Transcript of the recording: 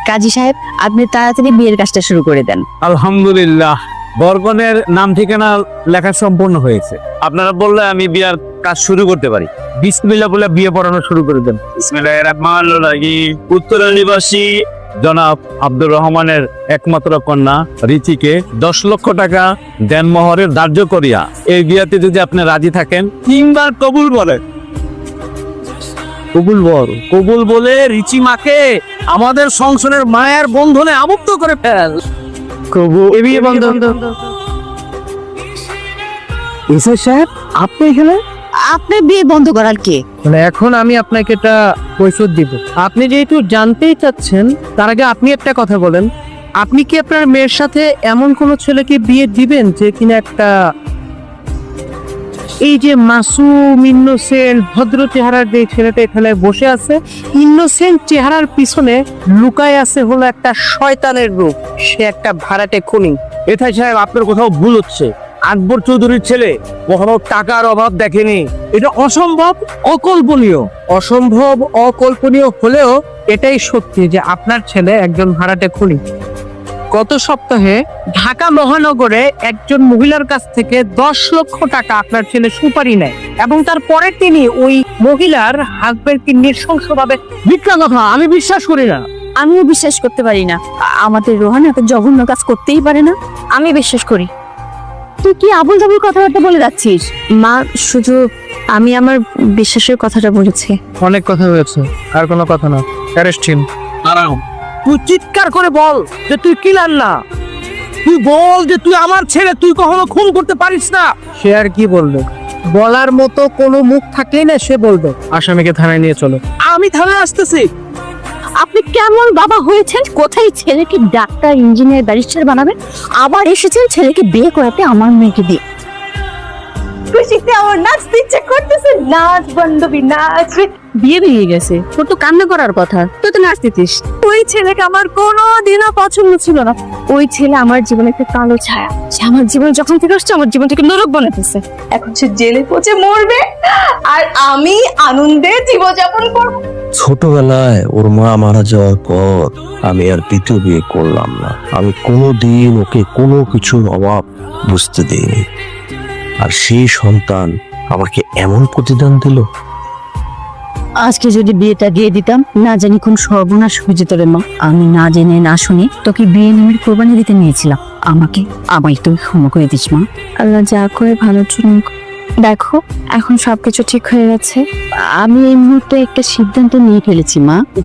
কাজী সাহেব, আপনি তাড়াতাড়ি বিয়ের কাজটা শুরু করে দেন। আলহামদুলিল্লাহ, বরকনের নাম ঠিকানা লেখা সম্পূর্ণ হয়েছে। আপনারা বললে আমি বিয়ার কাজ শুরু করতে পারি। বিসমিল্লাহ বলে বিয়ে পড়ানো শুরু করে দেন। বিসমিল্লাহির রহমানির রহিম। উত্তরা নিবাসী জনাব আব্দুর রহমানের একমাত্র কন্যা রিচিকে 10 লক্ষ টাকা দেনমোহরের ধার্য করিয়া এই বিয়াতে যদি আপনি রাজি থাকেন, 3 বার কবুল বলেন। কবুল বলে রিচি মাকে আমাদের সংসারের মায়ের বন্ধনে আবদ্ধ করে ফেল। বিয়ে বন্ধ। ইসা সাহেব, আপনি এখানে? আপনি বিয়ে বন্ধ করার কে? মানে এখন আমি আপনাকে এটা কৈফিয়ত দিব। আপনি যেহেতু জানতেই চাচ্ছেন, তার আগে আপনি একটা কথা বলেন, আপনি কি আপনার মেয়ের সাথে এমন কোন ছেলেকে বিয়ে দিবেন যে কিনা একটা এই যে মাসুম ইনোসেন্ট ভদ্র চেহারার যে ছেলেটা এখানে বসে আছে, ইনোসেন্ট চেহারার পিছনে লুকায় আছে হলো একটা শয়তানের রূপ, সে একটা ভাড়াটে খুনি। এথাই সাহেব, আপনার কোথাও ভুল হচ্ছে। আকবর চৌধুরীর ছেলে কখনো টাকার অভাব দেখেনি। এটা অসম্ভব, অকল্পনীয়। অসম্ভব অকল্পনীয় হলেও এটাই সত্যি যে আপনার ছেলে একজন ভাড়াটে খুনি। গত সপ্তাহে ঢাকা মহানগরে একজন মহিলার কাছ থেকে 10 লক্ষ টাকা আপনার ছেলে সুপারি নেয় এবং তারপরে তিনি ওই মহিলার হাজবেন্ডকে নৃশংসভাবে মিথ্যা কথা, আমি বিশ্বাস করি না। আমিও বিশ্বাস করতে পারি না। আমাদের রোহান এত জঘন্য কাজ করতেই পারে না। আমি বিশ্বাস করি। তুই কি আবুল তাবুল কথাবার্তা বলে যাচ্ছিস? মা, শুধু আমি আমার বিশ্বাসের কথাটা বলেছি। অনেক কথা হয়েছে, আর কোনো কথা না। Arrest him. দাঁড়াও, তুই চিৎকার করে বল যে তুই কিলার না। তুই বল যে তুই আমার ছেলে, তুই কখনো খুন করতে পারিস না। সে আর কি বলবে? বলার মতো কোনো মুখ থাকলেই না সে বলবে। আসামিকে থানায় নিয়ে চলো। আমি থানায় আসতেছি। আপনি কেমন বাবা হয়েছেন? কোথায় ছেলেকে ডাক্তার, ইঞ্জিনিয়ার, ব্যারিস্টার বানাবেন, আবার এসেছেন ছেলেকে বিয়ে করাতে আমার মেয়েকে দিয়ে। খুশিতে আমার নাচতে ইচ্ছে করতেছে। নাচ বান্ধবী নাচ। বিয়ে ভেঙে গেছে, তোর তো কান্না করার কথা, তুই তো নাচতেছিস। ওই ছেলেকে আমার কোনোদিনও পছন্দ ছিল না। ওই ছেলে আমার জীবনে একটা কালো ছায়া। সে আমার জীবনে যখন থেকে আসছে, আমার জীবনটাকে নরক বানাতেছে। এখন সে জেলে পচে মরবে আর আমি আনন্দে জীবনযাপন করব। ছোটবেলায় ওর মা মারা যাওয়ার পর আমি আর দ্বিতীয় বিয়ে করলাম না। আমি কোনোদিন ওকে কোনো কিছুর অভাব বুঝতে দিইনি, আর সেই সন্তান আমাকে এমন প্রতিদান দিল। আজকে যদি বিয়েটা দিয়ে দিতাম, না জানি কোন সর্বনাশ হয়ে যেত রে মা। আমি না জেনে না শুনে তোকে বিয়ে নামের কোরবানি দিতে নিয়েছিলাম। আমায় তুই ক্ষমা করে দিস মা। আল্লাহ যা করে ভালোর জন্য। দেখো, এখন সবকিছু ঠিক হয়ে গেছে। আমি এই মুহূর্তে একটা সিদ্ধান্ত নিয়ে ফেলেছি মা।